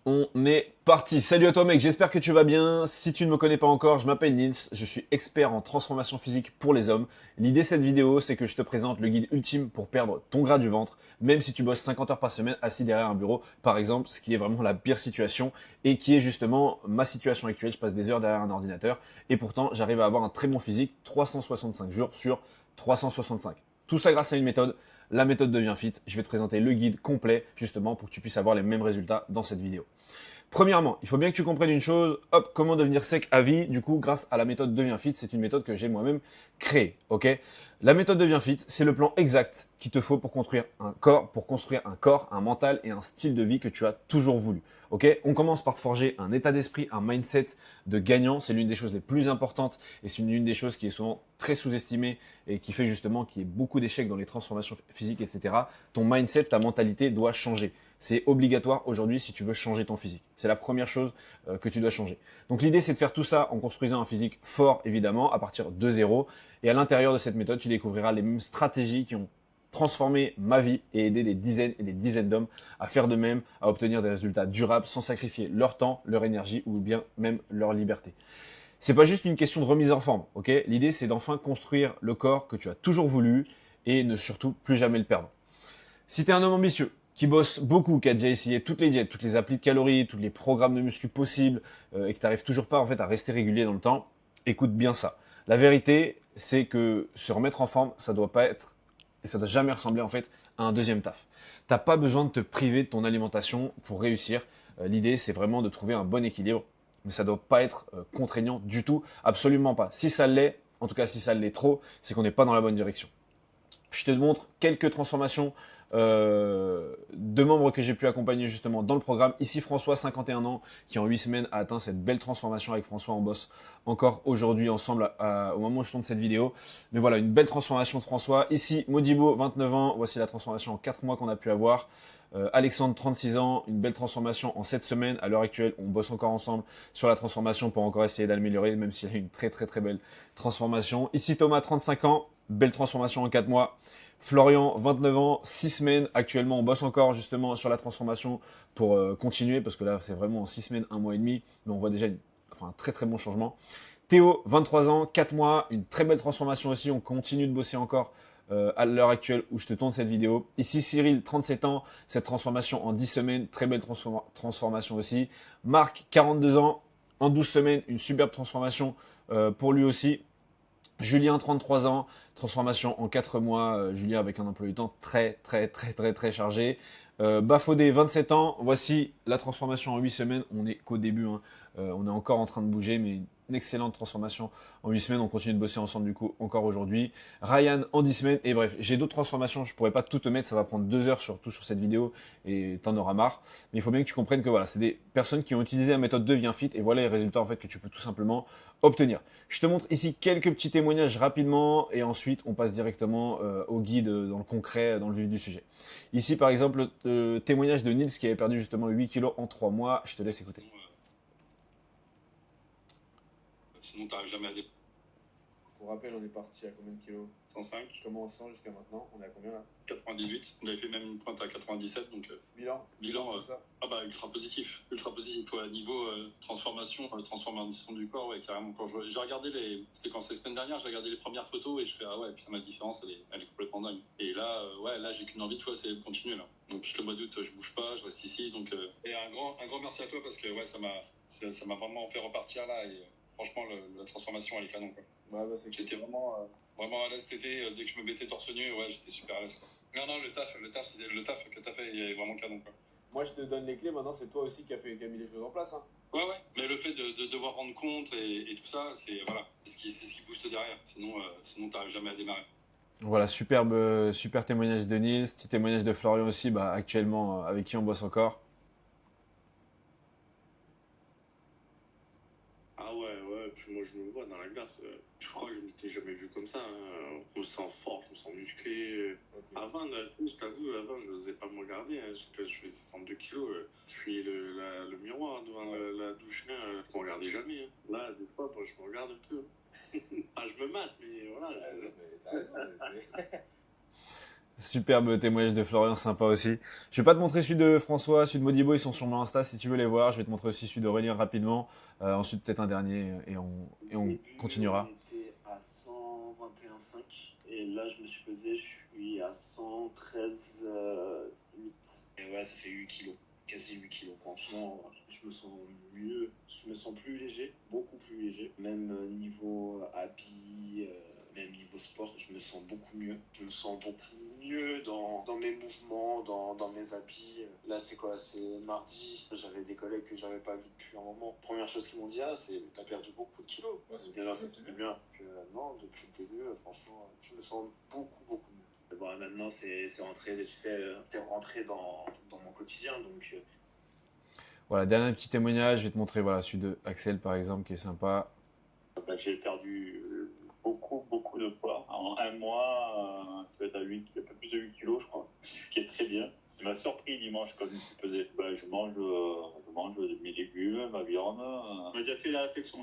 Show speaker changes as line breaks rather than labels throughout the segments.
On est parti. Salut à toi mec, j'espère que tu vas bien. Si tu ne me connais pas encore, je m'appelle Nils, je suis expert en transformation physique pour les hommes. L'idée de cette vidéo, c'est que je te présente le guide ultime pour perdre ton gras du ventre, même si tu bosses 50 heures par semaine assis derrière un bureau, par exemple, ce qui est vraiment la pire situation et qui est justement ma situation actuelle. Je passe des heures derrière un ordinateur et pourtant j'arrive à avoir un très bon physique 365 jours sur 365. Tout ça grâce à une méthode, la méthode Devient Fit. Je vais te présenter le guide complet justement pour que tu puisses avoir les mêmes résultats dans cette vidéo. Premièrement, il faut bien que tu comprennes une chose, hop, comment devenir sec à vie, du coup, grâce à la méthode Devient Fit, c'est une méthode que j'ai moi-même créée, ok? La méthode Devient Fit, c'est le plan exact qu'il te faut pour construire un corps, un mental et un style de vie que tu as toujours voulu, ok? On commence par te forger un état d'esprit, un mindset de gagnant, c'est l'une des choses les plus importantes et c'est l'une des choses qui est souvent très sous-estimée et qui fait justement qu'il y ait beaucoup d'échecs dans les transformations physiques, etc. Ton mindset, ta mentalité doit changer. C'est obligatoire aujourd'hui si tu veux changer ton physique. C'est la première chose que tu dois changer. Donc l'idée, c'est de faire tout ça en construisant un physique fort, évidemment, à partir de zéro. Et à l'intérieur de cette méthode, tu découvriras les mêmes stratégies qui ont transformé ma vie et aidé des dizaines et des dizaines d'hommes à faire de même, à obtenir des résultats durables sans sacrifier leur temps, leur énergie ou bien même leur liberté. C'est pas juste une question de remise en forme, ok? L'idée, c'est d'enfin construire le corps que tu as toujours voulu et ne surtout plus jamais le perdre. Si tu es un homme ambitieux, qui bosse beaucoup, qui a déjà essayé toutes les diètes, toutes les applis de calories, tous les programmes de muscu possibles, et que tu n'arrives toujours pas en fait à rester régulier dans le temps, écoute bien ça. La vérité, c'est que se remettre en forme, ça doit pas être, et ça doit jamais ressembler en fait à un deuxième taf. T'as pas besoin de te priver de ton alimentation pour réussir. L'idée, c'est vraiment de trouver un bon équilibre, mais ça doit pas être contraignant du tout, absolument pas. Si ça l'est, en tout cas si ça l'est trop, c'est qu'on n'est pas dans la bonne direction. Je te montre quelques transformations de membres que j'ai pu accompagner justement dans le programme. Ici François, 51 ans, qui en 8 semaines a atteint cette belle transformation avec François. On bosse encore aujourd'hui ensemble au moment où je tourne cette vidéo. Mais voilà, une belle transformation de François. Ici Modibo, 29 ans. Voici la transformation en 4 mois qu'on a pu avoir. Alexandre, 36 ans, une belle transformation en 7 semaines. À l'heure actuelle, on bosse encore ensemble sur la transformation pour encore essayer d'améliorer, même s'il y a une très très très belle transformation. Ici Thomas, 35 ans, belle transformation en 4 mois. Florian, 29 ans, 6 semaines. Actuellement, on bosse encore justement sur la transformation pour continuer, parce que là, c'est vraiment en 6 semaines, 1 mois et demi, mais on voit déjà un très très bon changement. Théo, 23 ans, 4 mois, une très belle transformation aussi. On continue de bosser encore à l'heure actuelle où je te tourne cette vidéo. Ici Cyril, 37 ans, cette transformation en 10 semaines, très belle transformation aussi. Marc, 42 ans, en 12 semaines, une superbe transformation pour lui aussi. Julien, 33 ans, transformation en 4 mois. Julien avec un emploi du temps très, très, très, très, très chargé. Bafodé, 27 ans. Voici la transformation en 8 semaines. On n'est qu'au début. Hein. On est encore en train de bouger, mais une excellente transformation en 8 semaines. On continue de bosser ensemble du coup encore aujourd'hui. Ryan en 10 semaines. Et bref, j'ai d'autres transformations. Je pourrais pas tout te mettre. Ça va prendre 2 heures surtout sur cette vidéo et t'en auras marre. Mais il faut bien que tu comprennes que voilà, c'est des personnes qui ont utilisé la méthode Devient Fit et voilà les résultats en fait que tu peux tout simplement obtenir. Je te montre ici quelques petits témoignages rapidement et ensuite on passe directement au guide dans le concret, dans le vif du sujet. Ici par exemple, le témoignage de Nils qui avait perdu justement 8 kilos en 3 mois. Je te laisse écouter.
Sinon, tu n'arrives jamais à des.
Pour rappel, on est parti à combien de kilos?
105.
Comment on se sent jusqu'à maintenant? On est à combien là?
98. On avait fait même une pointe à 97. Donc,
bilan
ça. Ah bah, ultra positif. Ultra positif. Ouais, niveau transformation du corps, ouais, carrément. Quand j'ai regardé c'était quand c'est la semaine dernière, j'ai regardé les premières photos et je fais, ah ouais, putain, ma différence, elle est complètement dingue. Et là, ouais, là, j'ai qu'une envie, tu vois, c'est de continuer là. Donc, le mois d'août, je bouge pas, je reste ici. Donc, et un grand merci à toi parce que, ouais, ça m'a vraiment fait repartir là et franchement, la transformation, elle est canon, quoi.
Bah,
j'étais vraiment à l'aise cet été. Dès que je me mettais torse nu, ouais, j'étais super à l'aise, quoi. Non, le taf que t'as fait, il est vraiment canon, quoi.
Moi, je te donne les clés. Maintenant, c'est toi aussi qui a mis les choses en place. Hein.
Ouais. Mais le fait de devoir rendre compte et tout ça, c'est ce qui booste derrière. Sinon, t'arrives jamais à démarrer. Voilà, super témoignage de Nils, petit témoignage de Florian aussi, bah, actuellement avec qui on bosse encore.
Ah ouais, puis moi je me vois dans la glace. Je crois que je m'étais jamais vu comme ça. Hein. On me sent fort, je me sens musclé. Okay. Avant, je t'avoue, je n'osais pas me regarder. Hein. Je faisais 102 kilos. Je suis le miroir devant la douche. Hein. Je me regardais jamais. Hein. Là, des fois, moi, je me regarde un peu. Je me mate, mais voilà.
Mais t'as raison, Superbe témoignage de Florian, sympa aussi. Je vais pas te montrer celui de François, celui de Modibo, ils sont sur mon Insta si tu veux les voir. Je vais te montrer aussi celui d'Aurélien rapidement. Ensuite peut-être un dernier et on
Au début,
continuera.
on était à 121,5 et là, je me suis pesé, je suis à 113,8. Et ouais, ça fait 8 kilos, quasi 8 kilos. Franchement, je me sens mieux, je me sens plus léger, beaucoup plus léger. Même niveau habits, même niveau sport, je me sens beaucoup mieux. Je me sens beaucoup mieux dans mes mouvements, dans mes habits. Là, c'est quoi? C'est mardi. J'avais des collègues que j'avais pas vus depuis un moment. Première chose qu'ils m'ont dit, c'est t'as perdu beaucoup de kilos. Déjà, c'est bien. Que non, depuis le début, franchement, je me sens beaucoup mieux. Bon, maintenant, c'est rentré, tu sais, c'est rentré dans mon quotidien, donc.
Voilà, dernier petit témoignage, je vais te montrer voilà, celui de Axel par exemple qui est sympa.
J'ai perdu beaucoup de poids. En un mois, je vais être à 8, un peu plus de 8 kilos, je crois. Ce qui est très bien. Ça m'a surpris dimanche quand je me suis pesé. Je mange mes légumes, ma viande. On m'a déjà fait la réflexion,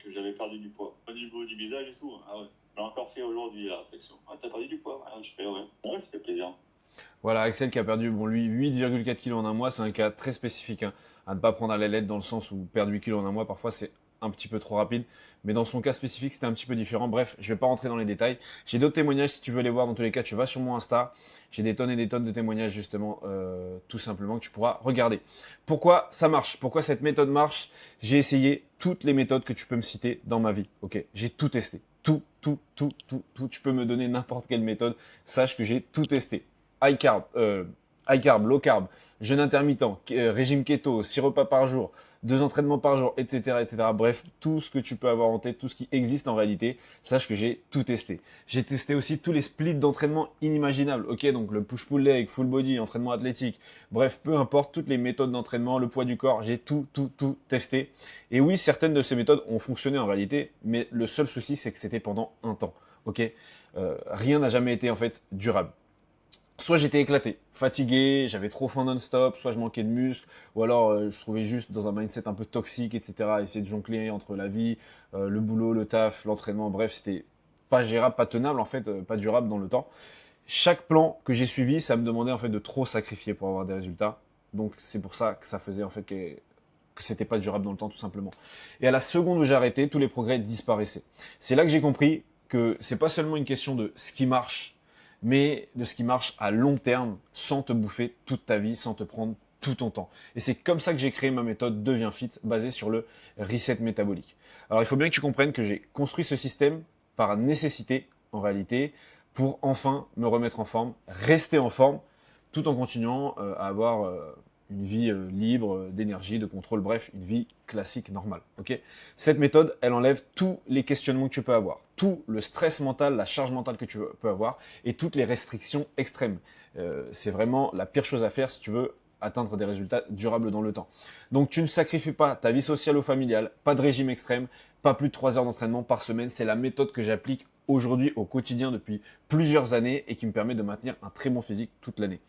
que j'avais perdu du poids. Au niveau du visage et tout. Ah ouais. Je l'ai encore fait aujourd'hui, la réflexion. Ah, t'as perdu du poids? Ah, je fais ouais. Ouais, ça fait plaisir.
Voilà, Axel qui a perdu, bon lui, 8,4 kg en un mois, c'est un cas très spécifique, hein, à ne pas prendre à la lettre dans le sens où perdre 8 kg en un mois, parfois c'est un petit peu trop rapide, mais dans son cas spécifique, c'était un petit peu différent. Bref, je vais pas rentrer dans les détails. J'ai d'autres témoignages, si tu veux les voir, dans tous les cas, tu vas sur mon Insta. J'ai des tonnes et des tonnes de témoignages, justement, tout simplement, que tu pourras regarder. Pourquoi ça marche? Pourquoi cette méthode marche? J'ai essayé toutes les méthodes que tu peux me citer dans ma vie, ok? J'ai tout testé. Tout. Tu peux me donner n'importe quelle méthode. Sache que j'ai tout testé. High carb, low carb, jeûne intermittent, régime keto, 6 repas par jour, 2 entraînements par jour, etc., etc. Bref, tout ce que tu peux avoir en tête, tout ce qui existe en réalité, sache que j'ai tout testé. J'ai testé aussi tous les splits d'entraînement inimaginables. Ok, donc le push-pull leg, full body, entraînement athlétique. Bref, peu importe, toutes les méthodes d'entraînement, le poids du corps, j'ai tout testé. Et oui, certaines de ces méthodes ont fonctionné en réalité, mais le seul souci, c'est que c'était pendant un temps. Ok, rien n'a jamais été en fait durable. Soit j'étais éclaté, fatigué, j'avais trop faim non-stop, soit je manquais de muscles, ou alors je trouvais juste dans un mindset un peu toxique, etc. Essayer de jongler entre la vie, le boulot, le taf, l'entraînement, bref, c'était pas gérable, pas tenable en fait, pas durable dans le temps. Chaque plan que j'ai suivi, ça me demandait en fait de trop sacrifier pour avoir des résultats. Donc c'est pour ça que ça faisait en fait que c'était pas durable dans le temps tout simplement. Et à la seconde où j'ai arrêté, tous les progrès disparaissaient. C'est là que j'ai compris que c'est pas seulement une question de ce qui marche, mais de ce qui marche à long terme sans te bouffer toute ta vie, sans te prendre tout ton temps. Et c'est comme ça que j'ai créé ma méthode Deviens Fit, basée sur le reset métabolique. Alors il faut bien que tu comprennes que j'ai construit ce système par nécessité, en réalité, pour enfin me remettre en forme, rester en forme, tout en continuant à avoir une vie libre d'énergie, de contrôle, bref, une vie classique, normale. Ok. Cette méthode, elle enlève tous les questionnements que tu peux avoir, tout le stress mental, la charge mentale que tu peux avoir et toutes les restrictions extrêmes. C'est vraiment la pire chose à faire si tu veux atteindre des résultats durables dans le temps. Donc tu ne sacrifies pas ta vie sociale ou familiale, pas de régime extrême, pas plus de 3 heures d'entraînement par semaine. C'est la méthode que j'applique aujourd'hui au quotidien depuis plusieurs années et qui me permet de maintenir un très bon physique toute l'année.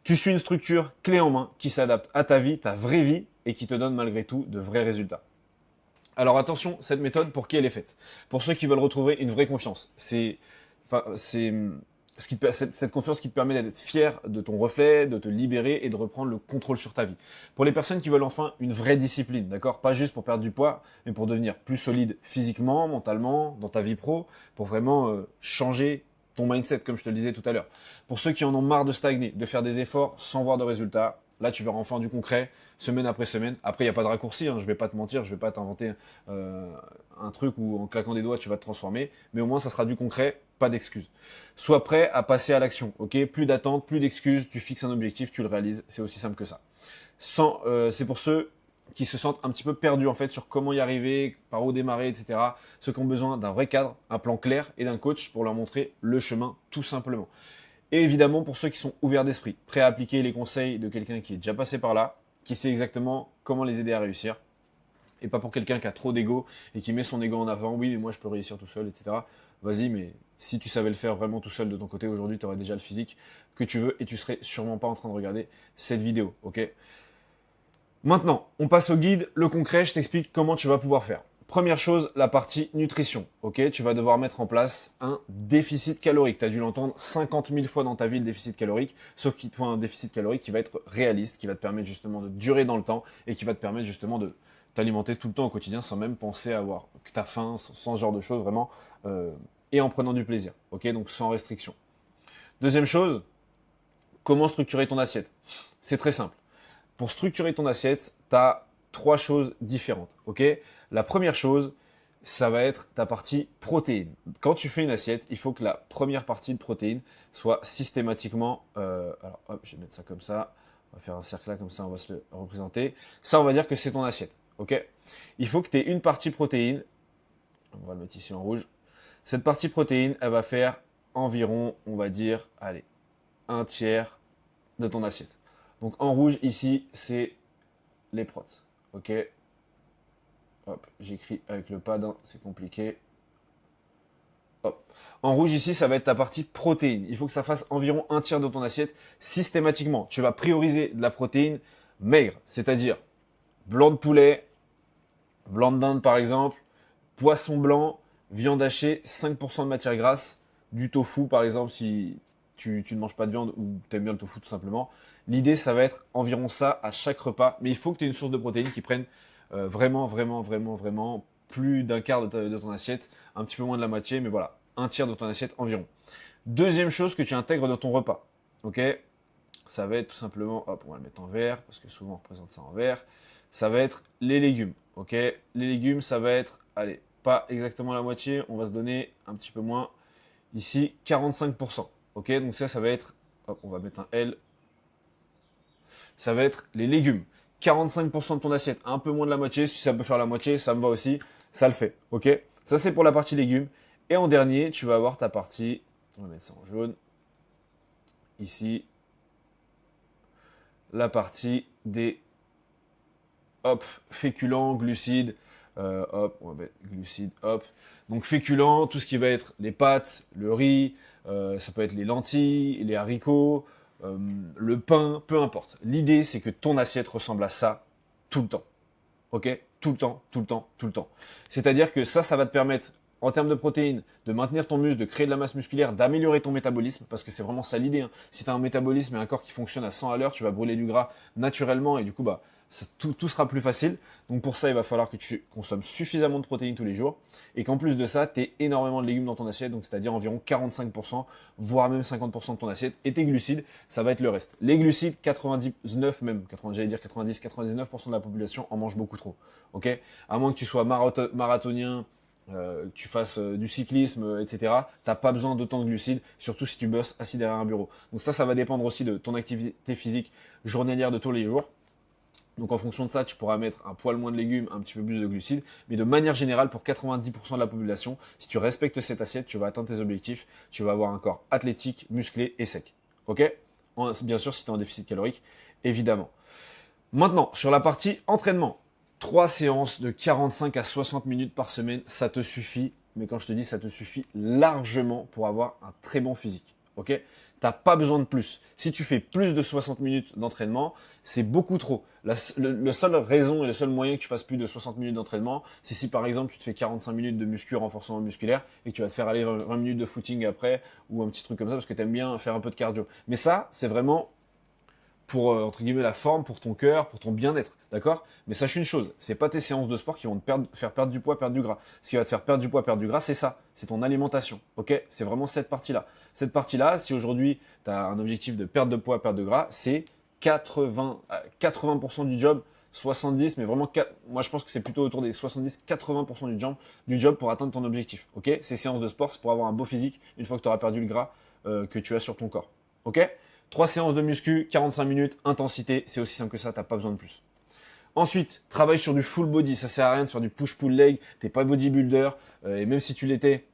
Tu suis une structure clé en main qui s'adapte à ta vie, ta vraie vie, et qui te donne malgré tout de vrais résultats. Alors attention, cette méthode, pour qui elle est faite? Pour ceux qui veulent retrouver une vraie confiance. C'est cette confiance qui te permet d'être fier de ton reflet, de te libérer et de reprendre le contrôle sur ta vie. Pour les personnes qui veulent enfin une vraie discipline, d'accord? Pas juste pour perdre du poids, mais pour devenir plus solide physiquement, mentalement, dans ta vie pro, pour vraiment changer ton mindset, comme je te le disais tout à l'heure. Pour ceux qui en ont marre de stagner, de faire des efforts sans voir de résultats, là tu verras enfin du concret, semaine après semaine. Après, il n'y a pas de raccourci, hein, je vais pas te mentir, je vais pas t'inventer un truc où en claquant des doigts tu vas te transformer, mais au moins ça sera du concret, pas d'excuses. Sois prêt à passer à l'action, ok? Plus d'attente, plus d'excuses, tu fixes un objectif, tu le réalises, c'est aussi simple que ça. C'est pour ceux qui se sentent un petit peu perdus en fait sur comment y arriver, par où démarrer, etc. Ceux qui ont besoin d'un vrai cadre, un plan clair et d'un coach pour leur montrer le chemin tout simplement. Et évidemment pour ceux qui sont ouverts d'esprit, prêts à appliquer les conseils de quelqu'un qui est déjà passé par là, qui sait exactement comment les aider à réussir. Et pas pour quelqu'un qui a trop d'ego et qui met son ego en avant, oui mais moi je peux réussir tout seul, etc. Vas-y, mais si tu savais le faire vraiment tout seul de ton côté, aujourd'hui tu aurais déjà le physique que tu veux et tu serais sûrement pas en train de regarder cette vidéo, ok? Maintenant, on passe au guide, le concret, je t'explique comment tu vas pouvoir faire. Première chose, la partie nutrition. Ok, tu vas devoir mettre en place un déficit calorique. Tu as dû l'entendre 50 000 fois dans ta vie, le déficit calorique, sauf qu'il te faut un déficit calorique qui va être réaliste, qui va te permettre justement de durer dans le temps et qui va te permettre justement de t'alimenter tout le temps au quotidien sans même penser à avoir que tu as faim, sans ce genre de choses vraiment, et en prenant du plaisir. Ok, donc sans restriction. Deuxième chose, comment structurer ton assiette? C'est très simple. Pour structurer ton assiette, tu as 3 choses différentes. Ok, la première chose, ça va être ta partie protéines. Quand tu fais une assiette, il faut que la première partie de protéines soit systématiquement... alors, hop, je vais mettre ça comme ça. On va faire un cercle là, comme ça, on va se le représenter. Ça, on va dire que c'est ton assiette. Ok, il faut que tu aies une partie protéine. On va le mettre ici en rouge. Cette partie protéine, elle va faire environ, on va dire, allez, un tiers de ton assiette. Donc en rouge, ici, c'est les protes. Ok. Hop, j'écris avec le pad, hein, c'est compliqué. Hop. En rouge ici, ça va être ta partie protéine. Il faut que ça fasse environ un tiers de ton assiette systématiquement. Tu vas prioriser de la protéine maigre, c'est-à-dire blanc de poulet, blanc de dinde par exemple, poisson blanc, viande hachée, 5% de matière grasse, du tofu par exemple si tu ne manges pas de viande ou tu aimes bien le tofu tout simplement. L'idée, ça va être environ ça à chaque repas, mais il faut que tu aies une source de protéines qui prenne vraiment plus d'un quart de ton assiette, un petit peu moins de la moitié, mais voilà, un tiers de ton assiette environ. Deuxième chose que tu intègres dans ton repas, ok, ça va être tout simplement, hop, on va le mettre en vert, parce que souvent on représente ça en vert, ça va être les légumes, ok, les légumes, ça va être, allez, pas exactement la moitié, on va se donner un petit peu moins, ici, 45%, ok, donc ça va être, hop, on va mettre un L, ça va être les légumes. 45% de ton assiette, un peu moins de la moitié. Si ça peut faire la moitié, ça me va aussi. Ça le fait. Ok. Ça, c'est pour la partie légumes. Et en dernier, tu vas avoir ta partie. On va mettre ça en jaune. Ici. La partie des hop, féculents, glucides. Hop, on va mettre glucides. Hop. Donc féculents, tout ce qui va être les pâtes, le riz. Ça peut être les lentilles, les haricots. Le pain, peu importe. L'idée, c'est que ton assiette ressemble à ça tout le temps. Ok? Tout le temps, tout le temps, tout le temps. C'est-à-dire que ça va te permettre, en termes de protéines, de maintenir ton muscle, de créer de la masse musculaire, d'améliorer ton métabolisme, parce que c'est vraiment ça l'idée. Hein. Si tu as un métabolisme et un corps qui fonctionne à 100 à l'heure, tu vas brûler du gras naturellement et du coup, tout sera plus facile. Donc pour ça, il va falloir que tu consommes suffisamment de protéines tous les jours et qu'en plus de ça, tu aies énormément de légumes dans ton assiette, donc c'est-à-dire environ 45%, voire même 50% de ton assiette. Et tes glucides, ça va être le reste. Les glucides, 99, même 90, j'allais dire 90, 99% de la population en mange beaucoup trop. Ok? À moins que tu sois marathonien, que tu fasses du cyclisme, etc. T'as pas besoin d'autant de glucides, surtout si tu bosses assis derrière un bureau. Donc ça va dépendre aussi de ton activité physique journalière de tous les jours. Donc en fonction de ça, tu pourras mettre un poil moins de légumes, un petit peu plus de glucides. Mais de manière générale, pour 90% de la population, si tu respectes cette assiette, tu vas atteindre tes objectifs. Tu vas avoir un corps athlétique, musclé et sec. Ok? Bien sûr, si tu es en déficit calorique, évidemment. Maintenant, sur la partie entraînement. 3 séances de 45 à 60 minutes par semaine, ça te suffit. Mais quand je te dis ça te suffit largement pour avoir un très bon physique. Ok? Tu n'as pas besoin de plus. Si tu fais plus de 60 minutes d'entraînement, c'est beaucoup trop. La seule raison et le seul moyen que tu fasses plus de 60 minutes d'entraînement, c'est si par exemple tu te fais 45 minutes de muscu renforcement musculaire et que tu vas te faire aller 20 minutes de footing après ou un petit truc comme ça parce que tu aimes bien faire un peu de cardio. Mais ça, c'est vraiment pour, entre guillemets, la forme, pour ton cœur, pour ton bien-être, d'accord? Mais sache une chose, c'est pas tes séances de sport qui vont te faire perdre du poids, perdre du gras. Ce qui va te faire perdre du poids, perdre du gras, c'est ça, c'est ton alimentation, ok? C'est vraiment cette partie-là. Cette partie-là, si aujourd'hui, tu as un objectif de perte de poids, perte de gras, c'est 80% du job, 70, mais vraiment, moi je pense que c'est plutôt autour des 70-80% du job pour atteindre ton objectif, ok? Ces séances de sport, c'est pour avoir un beau physique une fois que tu auras perdu le gras que tu as sur ton corps, ok? 3 séances de muscu, 45 minutes, intensité, c'est aussi simple que ça, t'as pas besoin de plus. Ensuite, travaille sur du full body, ça sert à rien de faire du push-pull leg, t'es pas bodybuilder, et même si tu l'étais,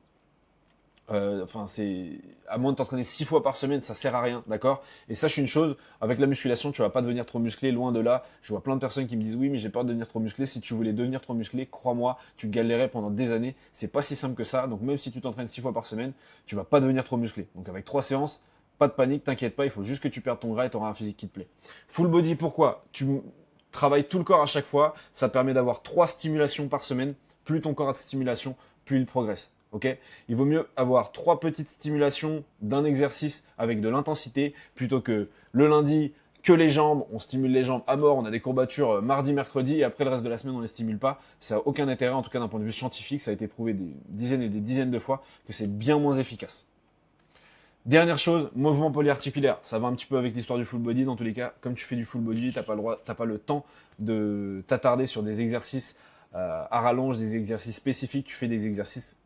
c'est à moins de t'entraîner 6 fois par semaine, ça sert à rien, d'accord? Et sache une chose, avec la musculation, tu vas pas devenir trop musclé, loin de là. Je vois plein de personnes qui me disent oui, mais j'ai peur de devenir trop musclé. Si tu voulais devenir trop musclé, crois-moi, tu galérais pendant des années. C'est pas si simple que ça. Donc même si tu t'entraînes 6 fois par semaine, tu vas pas devenir trop musclé. Donc avec 3 séances, pas de panique, t'inquiète pas, il faut juste que tu perdes ton gras et tu auras un physique qui te plaît. Full body, pourquoi? Tu travailles tout le corps à chaque fois, ça te permet d'avoir 3 stimulations par semaine, plus ton corps a de stimulation, plus il progresse. Okay, il vaut mieux avoir 3 petites stimulations d'un exercice avec de l'intensité plutôt que le lundi, que les jambes, on stimule les jambes à mort, on a des courbatures mardi, mercredi et après le reste de la semaine on ne les stimule pas. Ça n'a aucun intérêt, en tout cas d'un point de vue scientifique, ça a été prouvé des dizaines et des dizaines de fois que c'est bien moins efficace. Dernière chose, mouvement polyarticulaire. Ça va un petit peu avec l'histoire du full body. Dans tous les cas, comme tu fais du full body, t'as pas le temps de t'attarder sur des exercices à rallonge, des exercices spécifiques. Tu fais des exercices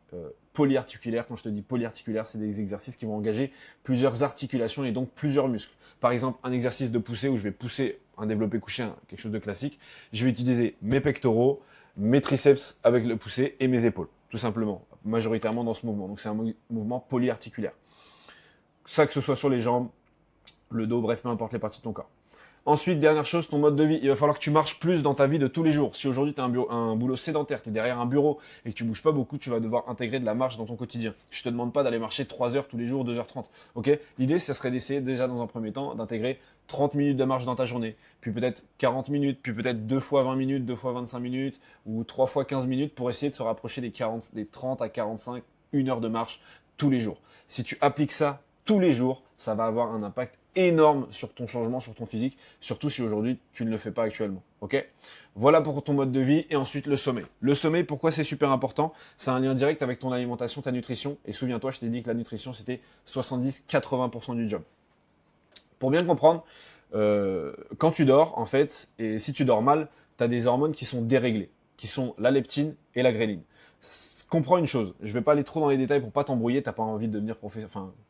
polyarticulaires. Quand je te dis polyarticulaire, c'est des exercices qui vont engager plusieurs articulations et donc plusieurs muscles. Par exemple, un exercice de poussée où je vais pousser un développé couché, quelque chose de classique. Je vais utiliser mes pectoraux, mes triceps avec le poussé et mes épaules, tout simplement, majoritairement dans ce mouvement. Donc c'est un mouvement polyarticulaire. Ça, que ce soit sur les jambes, le dos, bref, peu importe les parties de ton corps. Ensuite, dernière chose, ton mode de vie. Il va falloir que tu marches plus dans ta vie de tous les jours. Si aujourd'hui tu as un boulot sédentaire, tu es derrière un bureau et que tu bouges pas beaucoup, tu vas devoir intégrer de la marche dans ton quotidien. Je te demande pas d'aller marcher 3 heures tous les jours, 2h30. Okay, l'idée, ça serait d'essayer déjà dans un premier temps d'intégrer 30 minutes de marche dans ta journée, puis peut-être 40 minutes, puis peut-être 2 fois 20 minutes, 2 fois 25 minutes, ou 3 fois 15 minutes pour essayer de se rapprocher des 30 à 45, 1 heure de marche tous les jours. Si tu appliques ça tous les jours, ça va avoir un impact énorme sur ton changement, sur ton physique, surtout si aujourd'hui tu ne le fais pas actuellement. Ok ? Voilà pour ton mode de vie et ensuite le sommeil. Le sommeil, pourquoi c'est super important ? C'est un lien direct avec ton alimentation, ta nutrition. Et souviens-toi, je t'ai dit que la nutrition c'était 70-80% du job. Pour bien comprendre, quand tu dors, en fait, et si tu dors mal, tu as des hormones qui sont déréglées, qui sont la leptine et la gréline. Comprends une chose, je vais pas aller trop dans les détails pour pas t'embrouiller, t'as pas envie de devenir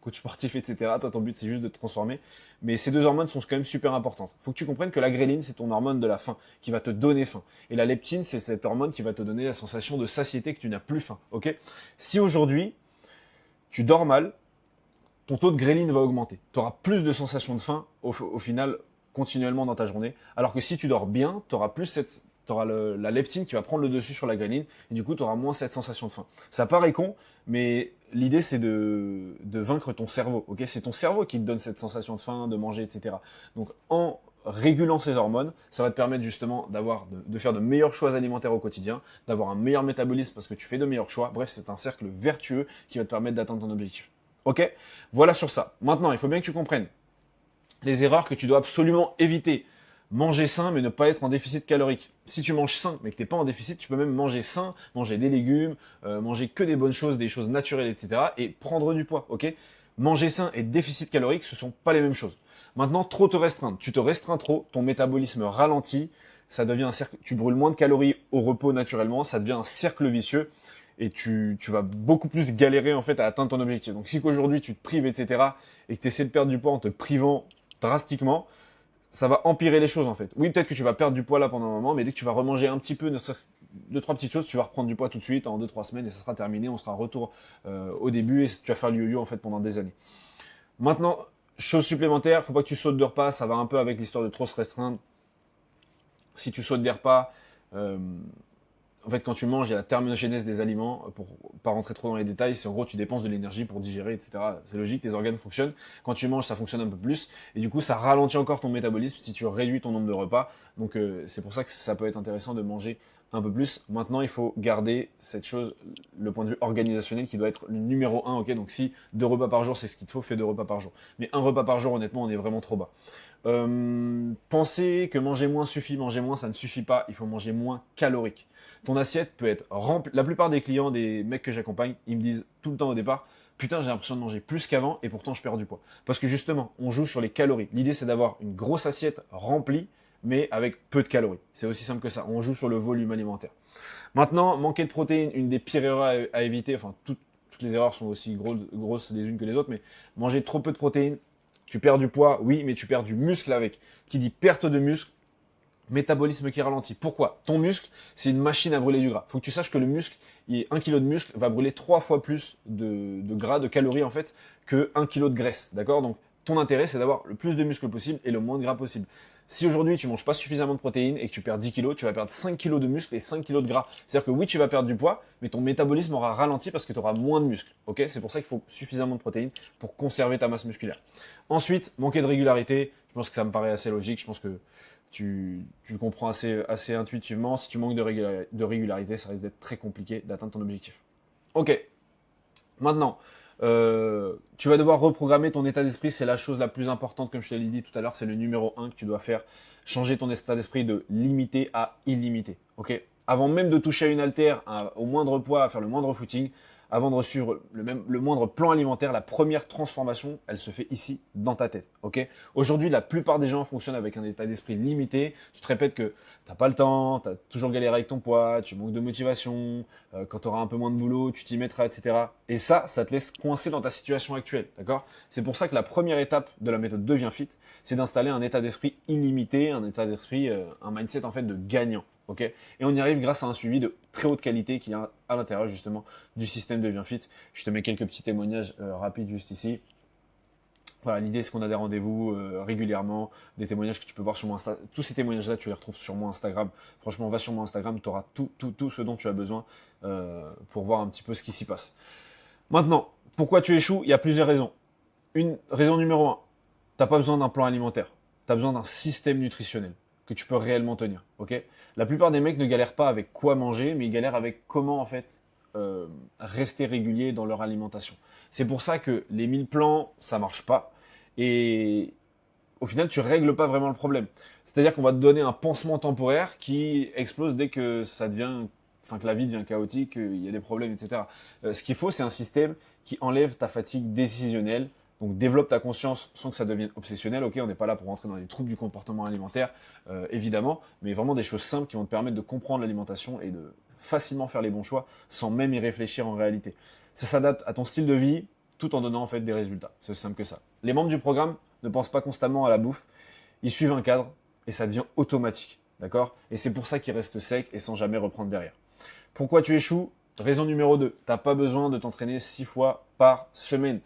coach sportif, etc. Toi, ton but, c'est juste de te transformer. Mais ces deux hormones sont quand même super importantes. Faut que tu comprennes que la gréline, c'est ton hormone de la faim, qui va te donner faim. Et la leptine, c'est cette hormone qui va te donner la sensation de satiété, que tu n'as plus faim. Ok ? Si aujourd'hui, tu dors mal, ton taux de gréline va augmenter. Tu auras plus de sensation de faim au final, continuellement dans ta journée. Alors que si tu dors bien, tu auras plus la leptine qui va prendre le dessus sur la gréline et du coup, tu auras moins cette sensation de faim. Ça paraît con, mais l'idée, c'est de vaincre ton cerveau. Okay, c'est ton cerveau qui te donne cette sensation de faim, de manger, etc. Donc, en régulant ces hormones, ça va te permettre justement de faire de meilleurs choix alimentaires au quotidien, d'avoir un meilleur métabolisme parce que tu fais de meilleurs choix. Bref, c'est un cercle vertueux qui va te permettre d'atteindre ton objectif. Ok ? Voilà sur ça. Maintenant, il faut bien que tu comprennes les erreurs que tu dois absolument éviter. Manger sain, mais ne pas être en déficit calorique. Si tu manges sain, mais que tu n'es pas en déficit, tu peux même manger sain, manger des légumes, manger que des bonnes choses, des choses naturelles, etc. et prendre du poids, ok ? Manger sain et déficit calorique, ce ne sont pas les mêmes choses. Maintenant, trop te restreindre. Tu te restreins trop, ton métabolisme ralentit, ça devient un cercle, tu brûles moins de calories au repos naturellement, ça devient un cercle vicieux et tu vas beaucoup plus galérer en fait à atteindre ton objectif. Donc si qu'aujourd'hui tu te prives, etc. et que tu essaies de perdre du poids en te privant drastiquement, ça va empirer les choses en fait. Oui, peut-être que tu vas perdre du poids là pendant un moment, mais dès que tu vas remanger un petit peu, 2-3 petites choses, tu vas reprendre du poids tout de suite en 2-3 semaines et ça sera terminé, on sera retour au début et tu vas faire le yo-yo en fait pendant des années. Maintenant, chose supplémentaire, faut pas que tu sautes de repas, ça va un peu avec l'histoire de trop se restreindre. Si tu sautes des repas, en fait, quand tu manges, il y a la thermogénèse des aliments. Pour pas rentrer trop dans les détails, c'est en gros, tu dépenses de l'énergie pour digérer, etc. C'est logique, tes organes fonctionnent. Quand tu manges, ça fonctionne un peu plus. Et du coup, ça ralentit encore ton métabolisme si tu réduis ton nombre de repas. Donc, c'est pour ça que ça peut être intéressant de manger un peu plus. Maintenant, il faut garder cette chose, le point de vue organisationnel qui doit être le numéro 1. Okay, donc, si 2 repas par jour, c'est ce qu'il te faut, fais 2 repas par jour. Mais 1 repas par jour, honnêtement, on est vraiment trop bas. Penser que manger moins suffit, manger moins, ça ne suffit pas. Il faut manger moins calorique. Ton assiette peut être remplie. La plupart des clients, des mecs que j'accompagne, ils me disent tout le temps au départ, putain, j'ai l'impression de manger plus qu'avant et pourtant je perds du poids. Parce que justement, on joue sur les calories. L'idée, c'est d'avoir une grosse assiette remplie, mais avec peu de calories. C'est aussi simple que ça. On joue sur le volume alimentaire. Maintenant, manquer de protéines, une des pires erreurs à éviter. Enfin, toutes les erreurs sont aussi grosses les unes que les autres, mais manger trop peu de protéines, tu perds du poids, oui, mais tu perds du muscle avec. Qui dit perte de muscle, métabolisme qui ralentit. Pourquoi ? Ton muscle, c'est une machine à brûler du gras. Faut que tu saches que le muscle, 1 kg de muscle va brûler 3 fois plus de gras, de calories en fait, que 1 kg de graisse. D'accord ? Donc, ton intérêt, c'est d'avoir le plus de muscle possible et le moins de gras possible. Si aujourd'hui, tu manges pas suffisamment de protéines et que tu perds 10 kg, tu vas perdre 5 kg de muscle et 5 kg de gras. C'est-à-dire que oui, tu vas perdre du poids, mais ton métabolisme aura ralenti parce que tu auras moins de muscle. Okay ? C'est pour ça qu'il faut suffisamment de protéines pour conserver ta masse musculaire. Ensuite, manquer de régularité. Je pense que ça me paraît assez logique. Je pense que tu le comprends assez intuitivement. Si tu manques de régularité, ça risque d'être très compliqué d'atteindre ton objectif. Ok, maintenant, tu vas devoir reprogrammer ton état d'esprit. C'est la chose la plus importante, comme je te l'ai dit tout à l'heure. C'est le numéro 1 que tu dois faire. Changer ton état d'esprit de limité à illimité. Ok, avant même de toucher à une haltère, au moindre poids, à faire le moindre footing, avant de suivre le moindre plan alimentaire, la première transformation, elle se fait ici, dans ta tête. Ok. Aujourd'hui, la plupart des gens fonctionnent avec un état d'esprit limité. Tu te répètes que t'as pas le temps, tu as toujours galéré avec ton poids, tu manques de motivation, quand tu auras un peu moins de boulot, tu t'y mettras, etc. Et ça te laisse coincé dans ta situation actuelle. D'accord. C'est pour ça que la première étape de la méthode Deviens Fit, c'est d'installer un état d'esprit illimité, un état d'esprit, un mindset en fait de gagnant. Ok, et on y arrive grâce à un suivi de très haute qualité qui est à l'intérieur justement du système Deviens Fit. Je te mets quelques petits témoignages rapides juste ici. Voilà, l'idée c'est qu'on a des rendez-vous régulièrement, des témoignages que tu peux voir sur mon Instagram. Tous ces témoignages-là, tu les retrouves sur mon Instagram. Franchement, va sur mon Instagram, tu auras tout ce dont tu as besoin pour voir un petit peu ce qui s'y passe. Maintenant, pourquoi tu échoues? Il y a plusieurs raisons. Une raison numéro 1, tu n'as pas besoin d'un plan alimentaire. Tu as besoin d'un système nutritionnel que tu peux réellement tenir. Ok. La plupart des mecs ne galèrent pas avec quoi manger, mais ils galèrent avec comment en fait rester régulier dans leur alimentation. C'est pour ça que les 1000 plans, ça marche pas. Et au final, tu règles pas vraiment le problème. C'est-à-dire qu'on va te donner un pansement temporaire qui explose dès que ça devient, enfin que la vie devient chaotique, il y a des problèmes, etc. Ce qu'il faut, c'est un système qui enlève ta fatigue décisionnelle. Donc développe ta conscience sans que ça devienne obsessionnel. Ok, on n'est pas là pour rentrer dans les troubles du comportement alimentaire, évidemment, mais vraiment des choses simples qui vont te permettre de comprendre l'alimentation et de facilement faire les bons choix sans même y réfléchir en réalité. Ça s'adapte à ton style de vie tout en donnant en fait des résultats. C'est aussi simple que ça. Les membres du programme ne pensent pas constamment à la bouffe, ils suivent un cadre et ça devient automatique, d'accord? Et c'est pour ça qu'ils restent secs et sans jamais reprendre derrière. Pourquoi tu échoues? Raison numéro 2, t'as pas besoin de t'entraîner 6 fois par semaine.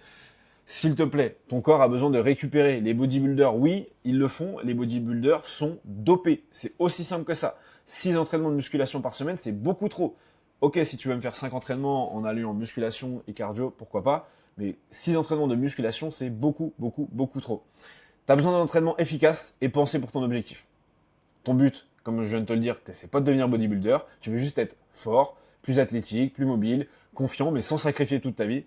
S'il te plaît, ton corps a besoin de récupérer. Les bodybuilders, oui, ils le font. Les bodybuilders sont dopés. C'est aussi simple que ça. 6 entraînements de musculation par semaine, c'est beaucoup trop. Ok, si tu veux me faire 5 entraînements en alliant musculation et cardio, pourquoi pas. Mais 6 entraînements de musculation, c'est beaucoup trop. Tu as besoin d'un entraînement efficace et pensé pour ton objectif. Ton but, comme je viens de te le dire, c'est pas de devenir bodybuilder. Tu veux juste être fort, plus athlétique, plus mobile, confiant, mais sans sacrifier toute ta vie,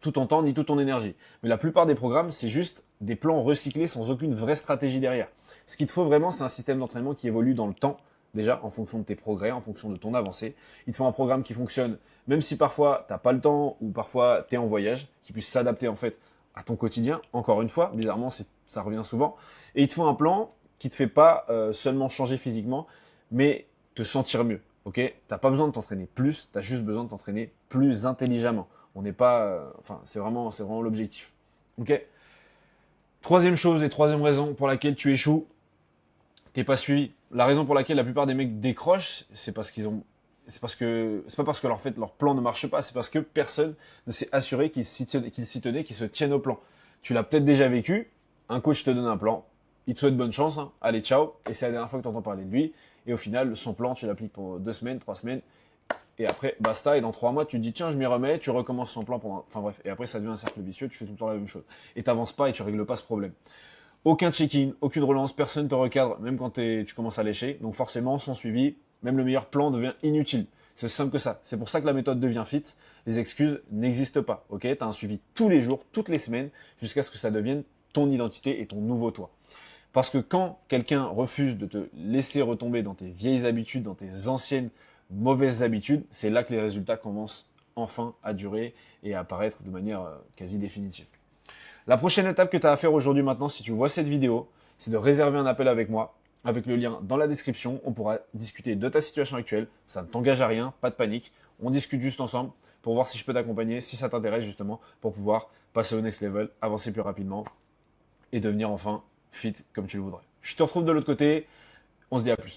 tout ton temps ni toute ton énergie. Mais la plupart des programmes, c'est juste des plans recyclés sans aucune vraie stratégie derrière. Ce qu'il te faut vraiment, c'est un système d'entraînement qui évolue dans le temps, déjà en fonction de tes progrès, en fonction de ton avancée. Il te faut un programme qui fonctionne, même si parfois tu n'as pas le temps ou parfois tu es en voyage, qui puisse s'adapter en fait à ton quotidien. Encore une fois, bizarrement, ça revient souvent. Et il te faut un plan qui te fait pas seulement changer physiquement, mais te sentir mieux. Ok, t'as pas besoin de t'entraîner plus, tu as juste besoin de t'entraîner plus intelligemment. On n'est pas, enfin, c'est vraiment l'objectif. Ok. Troisième chose et troisième raison pour laquelle tu échoues, t'es pas suivi. La raison pour laquelle la plupart des mecs décrochent, c'est pas parce que leur plan ne marche pas, c'est parce que personne ne s'est assuré qu'il s'y tenait, qu'il se tienne au plan. Tu l'as peut-être déjà vécu. Un coach te donne un plan, il te souhaite bonne chance, hein. Allez, ciao. Et c'est la dernière fois que tu entends parler de lui. Et au final, son plan, tu l'appliques pour 2 semaines, 3 semaines. Et après, basta, et dans 3 mois, tu te dis, tiens, je m'y remets, tu recommences son plan pendant. Enfin bref, et après, ça devient un cercle vicieux, tu fais tout le temps la même chose. Et t'avances pas et tu règles pas ce problème. Aucun check-in, aucune relance, personne ne te recadre, même quand tu commences à lécher. Donc forcément, sans suivi, même le meilleur plan devient inutile. C'est aussi simple que ça. C'est pour ça que la méthode devient fit. Les excuses n'existent pas. Ok, tu as un suivi tous les jours, toutes les semaines, jusqu'à ce que ça devienne ton identité et ton nouveau toi. Parce que quand quelqu'un refuse de te laisser retomber dans tes vieilles habitudes, dans tes anciennes mauvaises habitudes, c'est là que les résultats commencent enfin à durer et à apparaître de manière quasi définitive. La prochaine étape que tu as à faire aujourd'hui maintenant, si tu vois cette vidéo, c'est de réserver un appel avec moi, avec le lien dans la description. On pourra discuter de ta situation actuelle. Ça ne t'engage à rien, pas de panique. On discute juste ensemble pour voir si je peux t'accompagner, si ça t'intéresse justement, pour pouvoir passer au next level, avancer plus rapidement et devenir enfin fit comme tu le voudrais. Je te retrouve de l'autre côté. On se dit à plus.